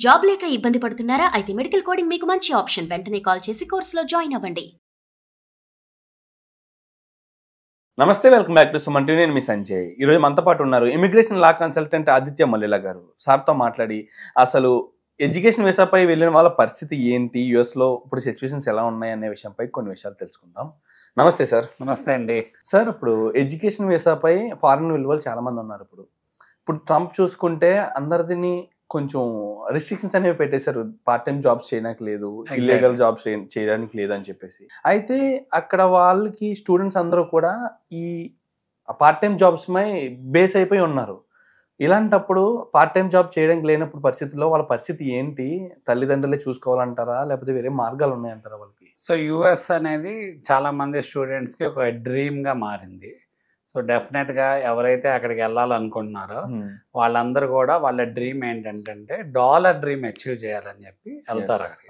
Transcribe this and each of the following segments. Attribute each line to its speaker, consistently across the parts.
Speaker 1: Job లేక ఇబ్బంది పడుతున్నారా? అయితే మెడికల్ కోడింగ్ మీకు మంచి ఆప్షన్. వెంటనే కాల్ చేసి కోర్సులో జాయిన్ అవ్వండి.
Speaker 2: నమస్తే, welcome back to Suman TV. నేను మీ సంజయ్. ఈరోజు మనతో పాటు ఉన్నారు ఇమిగ్రేషన్ లా కన్సల్టెంట్ ఆదిత్య మల్లిలా గారు. సార్తో మాట్లాడి అసలు ఎడ్యుకేషన్ వీసాపై వెళ్ళిన వాళ్ళ పరిస్థితి ఏంటి, యూఎస్లో ఇప్పుడు సిచ్యువేషన్స్ ఎలా ఉన్నాయి అనే విషయంపై కొన్ని విషయాలు తెలుసుకుందాం. నమస్తే సార్.
Speaker 3: నమస్తే అండి.
Speaker 2: సార్, ఇప్పుడు ఎడ్యుకేషన్ వీసాపై ఫారిన్ వెళ్ళేవాళ్ళు చాలా మంది ఉన్నారు. ఇప్పుడు ట్రంప్ చూసుకుంటే అందరిని కొంచెం రిస్ట్రిక్షన్స్ అనేవి పెట్టేశారు. పార్ట్ టైం జాబ్స్ చేయడానికి లేదు, ఇల్లీగల్ జాబ్స్ చేయడానికి లేదు అని చెప్పేసి. అయితే అక్కడ వాళ్ళకి స్టూడెంట్స్ అందరూ కూడా ఈ పార్ట్ టైం జాబ్స్ పై బేస్ అయిపోయి ఉన్నారు. ఇలాంటప్పుడు పార్ట్ టైం జాబ్ చేయడానికి లేనప్పుడు పరిస్థితుల్లో వాళ్ళ పరిస్థితి ఏంటి? తల్లిదండ్రులే చూసుకోవాలంటారా, లేకపోతే వేరే మార్గాలు ఉన్నాయంటారా వాళ్ళకి?
Speaker 3: సో యుఎస్ అనేది చాలా మంది స్టూడెంట్స్కి ఒక డ్రీమ్గా మారింది. సో డెఫినెట్గా ఎవరైతే అక్కడికి వెళ్ళాలనుకుంటున్నారో వాళ్ళందరూ కూడా వాళ్ళ డ్రీమ్ ఏంటంటే డాలర్ డ్రీమ్ అచీవ్ చేయాలని చెప్పి వెళ్తారు అక్కడికి.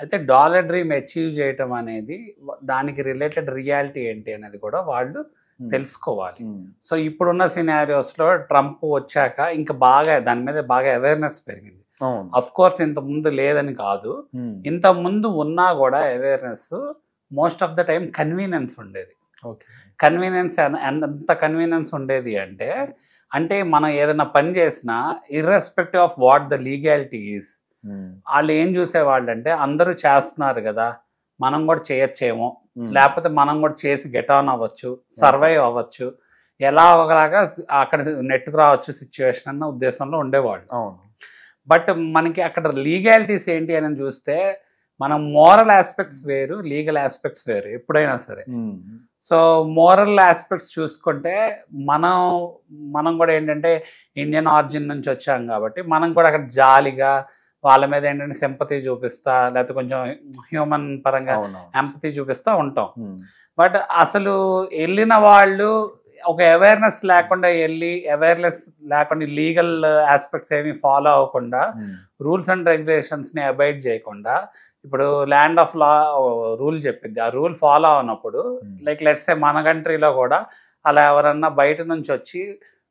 Speaker 3: అయితే డాలర్ డ్రీమ్ అచీవ్ చేయటం అనేది దానికి రిలేటెడ్ రియాలిటీ ఏంటి అనేది కూడా వాళ్ళు తెలుసుకోవాలి. సో ఇప్పుడున్న సినారియోస్లో ట్రంప్ వచ్చాక ఇంకా బాగా దాని మీద బాగా అవేర్నెస్ పెరిగింది. అఫ్ కోర్స్ ఇంత ముందు లేదని కాదు, ఇంత ముందు ఉన్నా కూడా awareness most of the time convenience ఉండేది. కన్వీనియన్స్ ఎంత కన్వీనియన్స్ ఉండేది అంటే మనం ఏదైనా పని చేసినా irrespective of what the legality is, వాళ్ళు ఏం చూసేవాళ్ళు అంటే అందరూ చేస్తున్నారు కదా, మనం కూడా చేయొచ్చేమో, లేకపోతే మనం కూడా చేసి గెట్ ఆన్ అవ్వచ్చు, సర్వైవ్ అవ్వచ్చు, ఎలా ఒకలాగా అక్కడ నెట్కు రావచ్చు సిచ్యువేషన్ అన్న ఉద్దేశంలో ఉండేవాళ్ళు. బట్ మనకి అక్కడ లీగాలిటీస్ ఏంటి అని చూస్తే మనం మోరల్ ఆస్పెక్ట్స్ వేరు, లీగల్ ఆస్పెక్ట్స్ వేరు ఎప్పుడైనా సరే. సో మోరల్ ఆస్పెక్ట్స్ చూసుకుంటే మనం కూడా ఏంటంటే ఇండియన్ ఆరిజిన్ నుంచి వచ్చాం కాబట్టి మనం కూడా అక్కడ జాలిగా వాళ్ళ మీద ఏంటంటే సింపతి చూపిస్తా, లేకపోతే కొంచెం హ్యూమన్ పరంగా ఎంపతి చూపిస్తూ ఉంటాం. బట్ అసలు వెళ్ళిన వాళ్ళు ఒక అవేర్నెస్ లేకుండా అవేర్నెస్ లేకుండా లీగల్ ఆస్పెక్ట్స్ ఏమి ఫాలో అవ్వకుండా, రూల్స్ అండ్ రెగ్యులేషన్స్ని అబైడ్ చేయకుండా, ఇప్పుడు ల్యాండ్ ఆఫ్ లా రూల్ చెప్పింది, ఆ రూల్ ఫాలో అవునప్పుడు లైక్ లెట్స్ సే మన కంట్రీలో కూడా అలా ఎవరన్నా బయట నుంచి వచ్చి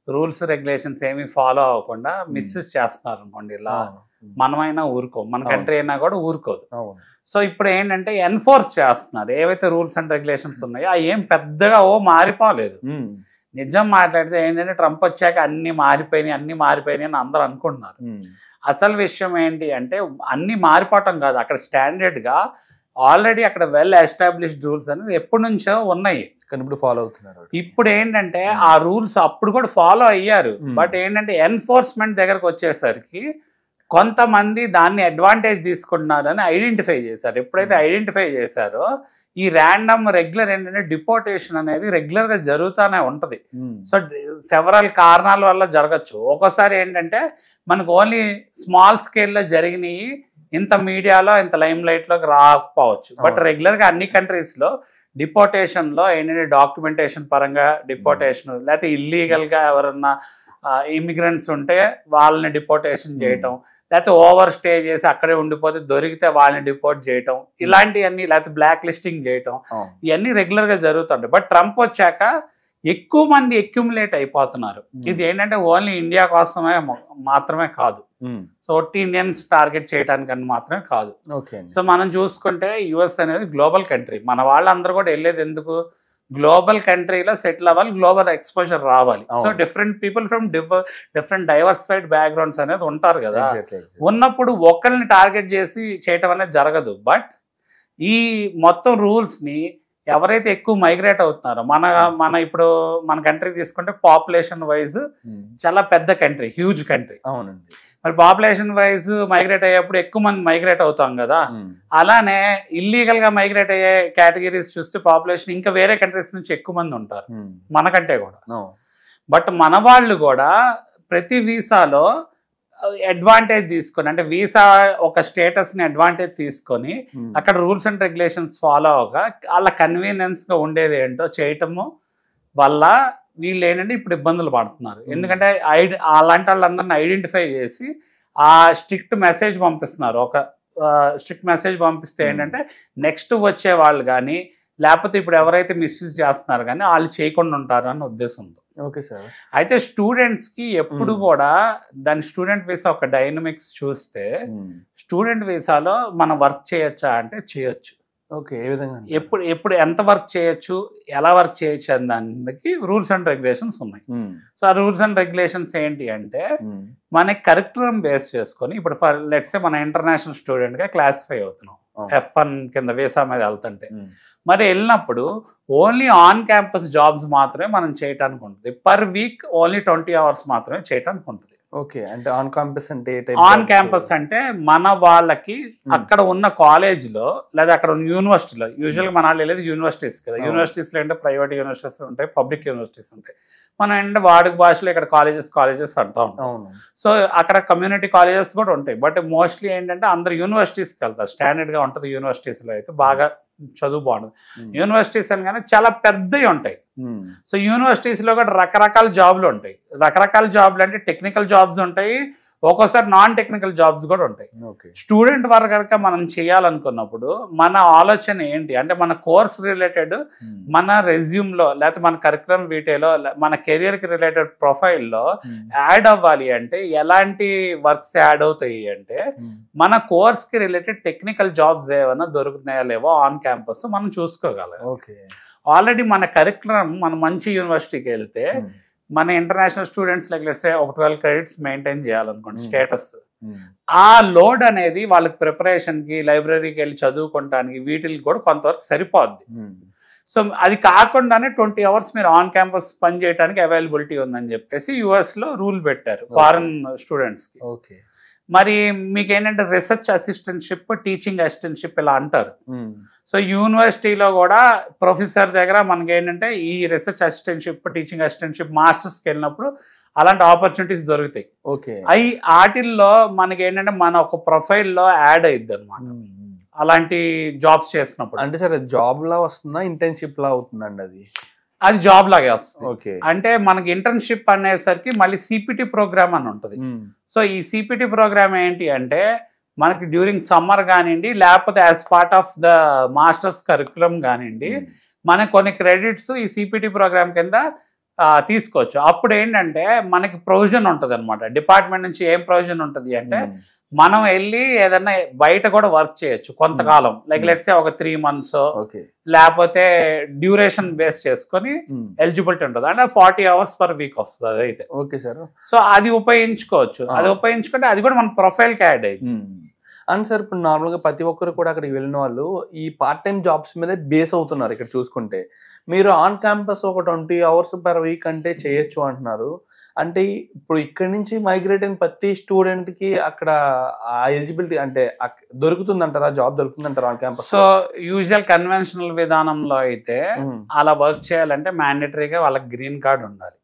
Speaker 3: రూల్స్ రెగ్యులేషన్స్ ఏమి ఫాలో అవ్వకుండా మిస్యూజ్ చేస్తున్నారు అనుకోండి, ఇలా మనమైనా ఊరుకోం, మన కంట్రీ అయినా కూడా ఊరుకోదు. సో ఇప్పుడు ఏంటంటే ఎన్ఫోర్స్ చేస్తున్నారు ఏవైతే రూల్స్ అండ్ రెగ్యులేషన్స్ ఉన్నాయో అవి ఏం పెద్దగా మారిపోలేదు. నిజం మాట్లాడితే ఏంటంటే ట్రంప్ వచ్చాక అన్ని మారిపోయినాయి అని అందరూ అనుకుంటున్నారు. అసలు విషయం ఏంటి అంటే అన్ని మారిపోవటం కాదు, అక్కడ స్టాండర్డ్గా ఆల్రెడీ అక్కడ వెల్ ఎస్టాబ్లిష్డ్ రూల్స్ అనేది ఎప్పటి నుంచో ఉన్నాయి,
Speaker 2: కానీ ఇప్పుడు ఫాలో అవుతున్నారు.
Speaker 3: ఇప్పుడు ఏంటంటే ఆ రూల్స్ అప్పుడు కూడా ఫాలో అయ్యారు, బట్ ఏంటంటే ఎన్ఫోర్స్మెంట్ దగ్గరకు వచ్చేసరికి కొంతమంది దాన్ని అడ్వాంటేజ్ తీసుకుంటున్నారని ఐడెంటిఫై చేశారు. ఎప్పుడైతే ఐడెంటిఫై చేశారో ఈ ర్యాండమ్ రెగ్యులర్ ఏంటంటే డిపోర్టేషన్ అనేది రెగ్యులర్గా జరుగుతూనే ఉంటుంది. సో సెవరల్ కారణాల వల్ల జరగచ్చు. ఒక్కోసారి ఏంటంటే మనకు ఓన్లీ స్మాల్ స్కేల్లో జరిగినవి ఇంత మీడియాలో ఇంత లైమ్ లైట్లోకి రాకపోవచ్చు, బట్ రెగ్యులర్గా అన్ని కంట్రీస్లో డిపోర్టేషన్లో ఏంటంటే డాక్యుమెంటేషన్ పరంగా డిపోర్టేషన్, లేకపోతే ఇల్లీగల్గా ఎవరన్నా ఇమిగ్రెంట్స్ ఉంటే వాళ్ళని డిపోర్టేషన్ చేయటం, లేకపోతే ఓవర్ స్టే చేసి అక్కడే ఉండిపోతే దొరికితే వాళ్ళని డిపోర్ట్ చేయటం, ఇలాంటివన్నీ, లేకపోతే బ్లాక్ లిస్టింగ్ చేయటం, ఇవన్నీ రెగ్యులర్గా జరుగుతుంటాయి. బట్ ట్రంప్ వచ్చాక ఎక్కువ మంది అక్యుములేట్ అయిపోతున్నారు. ఇది ఏంటంటే ఓన్లీ ఇండియా కోసమే మాత్రమే కాదు, సో ఒట్టి ఇండియన్స్ టార్గెట్ చేయడానికి మాత్రమే కాదు. సో మనం చూసుకుంటే యుఎస్ అనేది గ్లోబల్ కంట్రీ, మన వాళ్ళందరూ కూడా వెళ్ళేది ఎందుకు, గ్లోబల్ కంట్రీలో సెటిల్ అవ్వాలి, గ్లోబల్ ఎక్స్పోజర్ రావాలి. So different people from different diversified backgrounds అనేది ఉంటారు కదా. ఉన్నప్పుడు ఒకరిని టార్గెట్ చేసి చేయటం అనేది జరగదు. బట్ ఈ మొత్తం రూల్స్ని ఎవరైతే ఎక్కువ మైగ్రేట్ అవుతున్నారో, మన ఇప్పుడు మన కంట్రీ తీసుకుంటే పాపులేషన్ వైజ్ చాలా పెద్ద కంట్రీ, హ్యూజ్ కంట్రీ.
Speaker 2: అవునండి.
Speaker 3: మరి పాపులేషన్ వైజ్ మైగ్రేట్ అయ్యేప్పుడు ఎక్కువ మంది మైగ్రేట్ అవుతాం కదా, అలానే ఇల్లీగల్ గా మైగ్రేట్ అయ్యే కేటగిరీస్ చూస్తే పాపులేషన్ ఇంకా వేరే కంట్రీస్ నుంచి ఎక్కువ మంది ఉంటారు మనకంటే కూడా. బట్ మన వాళ్ళు కూడా ప్రతి వీసాలో అడ్వాంటేజ్ తీసుకొని, అంటే వీసా ఒక స్టేటస్ని అడ్వాంటేజ్ తీసుకొని అక్కడ రూల్స్ అండ్ రెగ్యులేషన్స్ ఫాలో అవ్వక వాళ్ళ కన్వీనియన్స్గా ఉండేది ఏంటో చేయటము వల్ల వీళ్ళు ఏంటంటే ఇప్పుడు ఇబ్బందులు పడుతున్నారు. ఎందుకంటే అలాంటి వాళ్ళందరినీ ఐడెంటిఫై చేసి ఆ స్ట్రిక్ట్ మెసేజ్ పంపిస్తున్నారు. ఒక స్ట్రిక్ట్ మెసేజ్ పంపిస్తే ఏంటంటే నెక్స్ట్ వచ్చే వాళ్ళు కానీ లేకపోతే ఇప్పుడు ఎవరైతే మిస్యూజ్ చేస్తున్నారు కానీ వాళ్ళు చేయకుండా ఉంటారు అన్న ఉద్దేశంతో.
Speaker 2: Okay sir.
Speaker 3: అయితే స్టూడెంట్స్ కి ఎప్పుడు కూడా దాని స్టూడెంట్ వీసా ఒక డైనమిక్స్ చూస్తే స్టూడెంట్ వీసాలో మనం వర్క్ చేయొచ్చా అంటే చేయొచ్చు.
Speaker 2: ఓకే, ఏ విధంగా?
Speaker 3: ఎప్పుడు ఎంత వర్క్ చేయొచ్చు, ఎలా వర్క్ చేయొచ్చు అని దానికి రూల్స్ అండ్ రెగ్యులేషన్స్ ఉన్నాయి. సో ఆ రూల్స్ అండ్ రెగ్యులేషన్స్ ఏంటి అంటే మన కరిక్యులం బేస్ చేసుకొని, ఇప్పుడు ఫర్ లెట్స్ సే మన ఇంటర్నేషనల్ స్టూడెంట్ గా క్లాసిఫై అవుతున్నాం, F1 కింద వీసా మీద వెళ్తుంటే, మరి వెళ్ళినప్పుడు ఓన్లీ ఆన్ క్యాంపస్ జాబ్స్ మాత్రమే మనం చేయటానికి ఉంటుంది. పర్ వీక్ ఓన్లీ 20 hours మాత్రమే చేయటానికి ఉంటుంది.
Speaker 2: ఓకే, అంటే ఆన్ క్యాంపస్ అంటే
Speaker 3: ఆన్ క్యాంపస్ అంటే మన వాళ్ళకి అక్కడ ఉన్న కాలేజ్ లో లేదా అక్కడ ఉన్న యూనివర్సిటీలో, యూజువల్ గా మన వాళ్ళు వెళ్ళేది యూనివర్సిటీస్ కదా, యూనివర్సిటీస్ లో అంటే ప్రైవేట్ యూనివర్సిటీస్ ఉంటాయి, పబ్లిక్ యూనివర్సిటీస్ ఉంటాయి. మనం అంటే వాడుక భాషలో ఇక్కడ కాలేజెస్ అంటాం. సో అక్కడ కమ్యూనిటీ కాలేజెస్ కూడా ఉంటాయి. బట్ మోస్ట్లీ ఏంటంటే అందరు యూనివర్సిటీస్కి వెళ్తారు. స్టాండర్డ్ గా ఉంటుంది యూనివర్సిటీస్ లో అయితే, బాగా చదువు బాగుంటుంది. యూనివర్సిటీస్ అని కానీ చాలా పెద్దవి ఉంటాయి. సో యూనివర్సిటీస్ లో కూడా రకరకాల జాబ్లు ఉంటాయి. రకరకాల జాబ్లు అంటే టెక్నికల్ జాబ్స్ ఉంటాయి, ఒక్కోసారి నాన్ టెక్నికల్ జాబ్స్ కూడా ఉంటాయి. స్టూడెంట్ వర్క్ కనుక మనం చేయాలనుకున్నప్పుడు మన ఆలోచన ఏంటి అంటే, మన కోర్స్ రిలేటెడ్ మన రెజ్యూమ్లో లేకపోతే మన కరికులం వీటేలో మన కెరియర్కి రిలేటెడ్ ప్రొఫైల్లో యాడ్ అవ్వాలి అంటే ఎలాంటి వర్క్స్ యాడ్ అవుతాయి అంటే, మన కోర్స్కి రిలేటెడ్ టెక్నికల్ జాబ్స్ ఏమైనా దొరుకుతున్నాయా లేవో ఆన్ క్యాంపస్ మనం చూసుకోగలం. ఆల్రెడీ మన కరికులం మన మంచి యూనివర్సిటీకి వెళ్తే మన ఇంటర్నేషనల్ స్టూడెంట్స్ లైక్ లెట్స్ సే ఒక 12 credits మెయింటైన్ చేయాలనుకోండి స్టేటస్, ఆ లోడ్ అనేది వాళ్ళకి ప్రిపరేషన్ కి, లైబ్రరీకి వెళ్ళి చదువుకోవడానికి వీటికి కూడా కొంతవరకు సరిపోద్ది. సో అది కాకుండానే 20 hours మీరు ఆన్ క్యాంపస్ పని చేయడానికి అవైలబిలిటీ ఉందని చెప్పేసి US లో రూల్ పెట్టారు ఫారెన్ స్టూడెంట్స్ కి. మరి మీకు ఏంటంటే రీసెర్చ్ అసిస్టెంట్షిప్, టీచింగ్ అసిస్టెంట్షిప్ ఇలా అంటారు. సో యూనివర్సిటీలో కూడా ప్రొఫెసర్ దగ్గర మనకి ఏంటంటే ఈ రీసెర్చ్ అసిస్టెంట్షిప్, టీచింగ్ అసిస్టెంట్షిప్ మాస్టర్స్కి వెళ్ళినప్పుడు అలాంటి ఆపర్చునిటీస్ దొరుకుతాయి. అవి వాటిల్లో మనకి ఏంటంటే మన ఒక ప్రొఫైల్లో యాడ్ అయ్యిద్ది అనమాట అలాంటి జాబ్స్ చేసినప్పుడు.
Speaker 2: అంటే సరే జాబ్ లా వస్తుందా, ఇంటర్న్షిప్ లా అవుతుందండి?
Speaker 3: అది జాబ్ లాగే వస్తుంది. అంటే మనకి ఇంటర్న్షిప్ అనేసరికి మళ్ళీ సిపిటి ప్రోగ్రామ్ అని ఉంటుంది. సో ఈ సిపిటి ప్రోగ్రామ్ ఏంటి అంటే మనకి డ్యూరింగ్ సమ్మర్ కానివ్వండి, లేకపోతే as part of the masters curriculum కానివ్వండి, మనకి కొన్ని క్రెడిట్స్ ఈ సిపిటి ప్రోగ్రామ్ కింద తీసుకోవచ్చు. అప్పుడు ఏంటంటే మనకి ప్రొవిజన్ ఉంటుంది అనమాట. డిపార్ట్మెంట్ నుంచి ఏం ప్రొవిజన్ ఉంటుంది అంటే, మనం వెళ్ళి ఏదన్నా బయట కూడా వర్క్ చేయొచ్చు కొంతకాలం, లైక్ లెట్స్ సే ఒక 3 months లేకపోతే డ్యూరేషన్ బేస్ చేసుకొని ఎలిజిబిలిటీ ఉంటుంది. అంటే 40 hours per week వస్తుంది అదైతే.
Speaker 2: Okay sir.
Speaker 3: సో అది ఉపయోగించుకోవచ్చు. అది ఉపయోగించుకుంటే అది కూడా మన ప్రొఫైల్కి యాడ్ అయ్యింది.
Speaker 2: అండ్ సార్ ఇప్పుడు నార్మల్గా ప్రతి ఒక్కరు కూడా అక్కడికి వెళ్ళిన వాళ్ళు ఈ పార్ట్ టైం జాబ్స్ మీద బేస్ అవుతున్నారు. ఇక్కడ చూసుకుంటే మీరు ఆన్ క్యాంపస్ ఒక 20 hours per week అంటే చేయొచ్చు అంటున్నారు. అంటే ఇప్పుడు ఇక్కడ నుంచి మైగ్రేట్ అయిన ప్రతి స్టూడెంట్ కి అక్కడ ఆ ఎలిజిబిలిటీ అంటే దొరుకుతుందంటారా, జాబ్ దొరుకుతుందంటారా on campus?
Speaker 3: So usual conventional విధానంలో అయితే అలా వర్క్ చేయాలంటే మ్యాండేటరీగా వాళ్ళకి గ్రీన్ కార్డ్ ఉండాలి.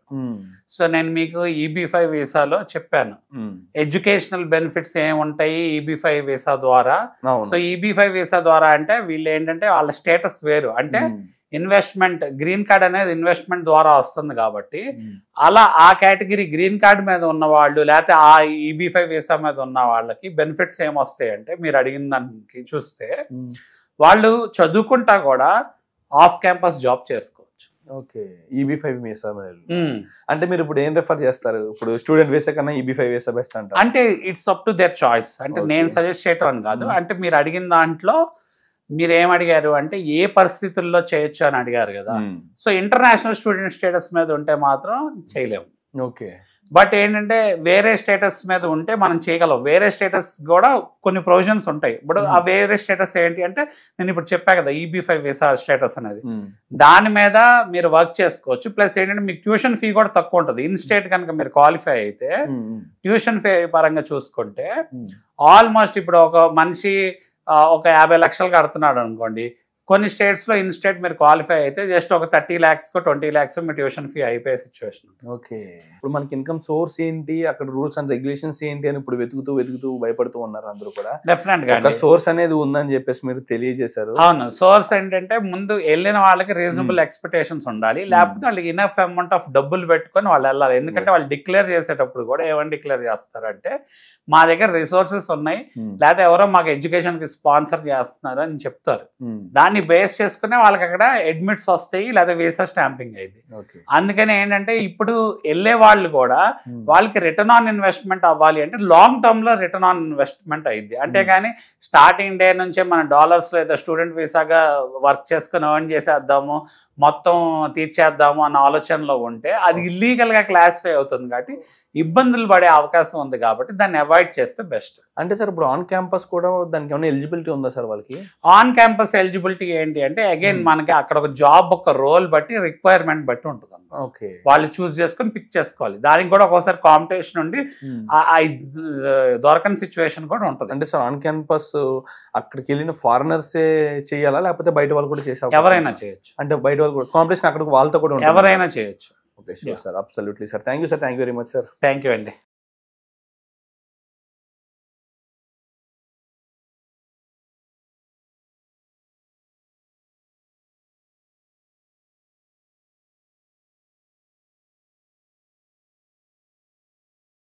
Speaker 3: సో నేను మీకు EB-5 వీసాలో చెప్పాను ఎడ్యుకేషనల్ బెనిఫిట్స్ ఏముంటాయి EB-5 వీసా ద్వారా. సో EB-5 వీసా ద్వారా అంటే వీళ్ళు ఏంటంటే వాళ్ళ స్టేటస్ వేరు. అంటే ఇన్వెస్ట్మెంట్, గ్రీన్ కార్డ్ అనేది ఇన్వెస్ట్మెంట్ ద్వారా వస్తుంది కాబట్టి అలా ఆ కేటగిరీ గ్రీన్ కార్డ్ మీద ఉన్న వాళ్ళు లేకపోతే ఆ EB-5 వీసా మీద ఉన్న వాళ్ళకి బెనిఫిట్స్ ఏమొస్తాయి అంటే, మీరు అడిగిన దానికి చూస్తే వాళ్ళు చదువుకుంటా కూడా ఆఫ్ క్యాంపస్ జాబ్ చేసుకోవచ్చు.
Speaker 2: ఓకే, EB-5 వీసా అంటే మీరు ఇప్పుడు ఏం రిఫర్ చేస్తారు? ఇప్పుడు స్టూడెంట్ వీసా కన్నా EB-5 వీసా బెస్ట్ అంటారు?
Speaker 3: అంటే it's up to their choice. అంటే నేను సజెస్ట్ చేయటం అని కాదు. అంటే మీరు అడిగిన దాంట్లో మీరు ఏం అడిగారు అంటే ఏ పరిస్థితుల్లో చేయొచ్చు అని అడిగారు కదా. సో ఇంటర్నేషనల్ స్టూడెంట్ స్టేటస్ మీద ఉంటే మాత్రం చేయలేము.
Speaker 2: ఓకే,
Speaker 3: బట్ ఏంటంటే వేరే స్టేటస్ మీద ఉంటే మనం చేయగలం. వేరే స్టేటస్ కూడా కొన్ని ప్రొవిజన్స్ ఉంటాయి. ఇప్పుడు ఆ వేరే స్టేటస్ ఏంటి అంటే, నేను ఇప్పుడు చెప్పా కదా EB-5 వీసా స్టేటస్ అనేది, దాని మీద మీరు వర్క్ చేసుకోవచ్చు. ప్లస్ ఏంటంటే మీకు ట్యూషన్ ఫీ కూడా తక్కువ ఉంటుంది. ఇన్ స్టేట్ కనుక మీరు క్వాలిఫై అయితే ట్యూషన్ ఫీ పరంగా చూసుకుంటే ఆల్మోస్ట్ ఇప్పుడు ఒక మనిషి ఒక 50 లక్షలు కడుతున్నాడు అనుకోండి, కొన్ని స్టేట్స్ లో ఇన్ స్టేట్ మీరు క్వాలిఫై అయితే జస్ట్ ఒక 30 lakhs 20 lakhs మీ ట్యూషన్ ఫీ అయిపోయే సిచ్యువేషన్.
Speaker 2: ఓకే, ఇప్పుడు మనకి ఇన్కమ్ సోర్స్ ఏంటి, అక్కడ రూల్స్ అండ్ రెగ్యులేషన్స్ ఏంటి అని ఇప్పుడు వెతుకుతూ భయపడుతూ ఉన్నారు అందరూ కూడా.
Speaker 3: డెఫినెట్ గా
Speaker 2: సోర్స్ అనేది ఉందని చెప్పేసి మీరు తెలియజేశారు.
Speaker 3: అవును, సోర్స్ ఏంటంటే ముందు వెళ్ళిన వాళ్ళకి రీజనబుల్ ఎక్స్పెక్టేషన్స్ ఉండాలి, లేకపోతే వాళ్ళకి ఇనఫ్ అమౌంట్ ఆఫ్ డబ్బులు పెట్టుకొని వాళ్ళు వెళ్ళాలి. ఎందుకంటే వాళ్ళు డిక్లేర్ చేసేటప్పుడు కూడా ఏమని డిక్లేర్ చేస్తారంటే, మా దగ్గర రిసోర్సెస్ ఉన్నాయి, లేకపోతే ఎవరో మాకు ఎడ్యుకేషన్ కి స్పాన్సర్ చేస్తున్నారు అని చెప్తారు. దాన్ని దాన్ని బేస్ చేసుకునే వాళ్ళకి అక్కడ అడ్మిట్స్ వస్తాయి లేదా వీసా స్టాంపింగ్ అయింది. అందుకని ఏంటంటే ఇప్పుడు వెళ్ళే వాళ్ళు కూడా వాళ్ళకి రిటర్న్ ఆన్ ఇన్వెస్ట్మెంట్ అవ్వాలి అంటే లాంగ్ టర్మ్ లో రిటర్న్ ఆన్ ఇన్వెస్ట్మెంట్ అయింది. అంతేగాని స్టార్టింగ్ డే నుంచే మన డాలర్స్ లేదా స్టూడెంట్ వీసాగా వర్క్ చేసుకుని ఎర్న్ చేసేద్దాము మొత్తం తీర్చేద్దాము అన్న ఆలోచనలో ఉంటే అది ఇల్లీగల్ గా క్లాసిఫై అవుతుంది కాబట్టి ఇబ్బందులు పడే అవకాశం ఉంది కాబట్టి దాన్ని అవాయిడ్ చేస్తే బెస్ట్.
Speaker 2: అంటే సార్ ఇప్పుడు ఆన్ క్యాంపస్ కూడా దానికి ఏమైనా ఎలిజిబిలిటీ ఉందా సార్ వాళ్ళకి?
Speaker 3: ఆన్ క్యాంపస్ ఎలిజిబిలిటీ ఏంటి అంటే అగైన్ మనకి అక్కడ ఒక జాబ్ ఒక రోల్ బట్టి రిక్వైర్మెంట్ బట్టి ఉంటుంది.
Speaker 2: ఓకే,
Speaker 3: వాళ్ళు చూస్ చేసుకొని పిక్ చేసుకోవాలి. దానికి కూడా ఒకసారి కాంపిటీషన్ ఉండి దొరకని సిచ్యువేషన్ కూడా ఉంటుంది.
Speaker 2: అంటే సార్ ఆన్ క్యాంపస్ అక్కడికి వెళ్ళిన ఫారినర్సే చేయాలా లేకపోతే బయట వాళ్ళు కూడా చేసే
Speaker 3: ఎవరైనా చేయొచ్చు.
Speaker 2: అంటే బయట వాళ్ళు కూడా కాంపిటీషన్ అక్కడ వాళ్ళతో కూడా
Speaker 3: ఎవరైనా చేయొచ్చు.
Speaker 2: Okay, sure sir, absolutely sir. Thank you sir, thank you very much sir.
Speaker 3: Thank you అండి.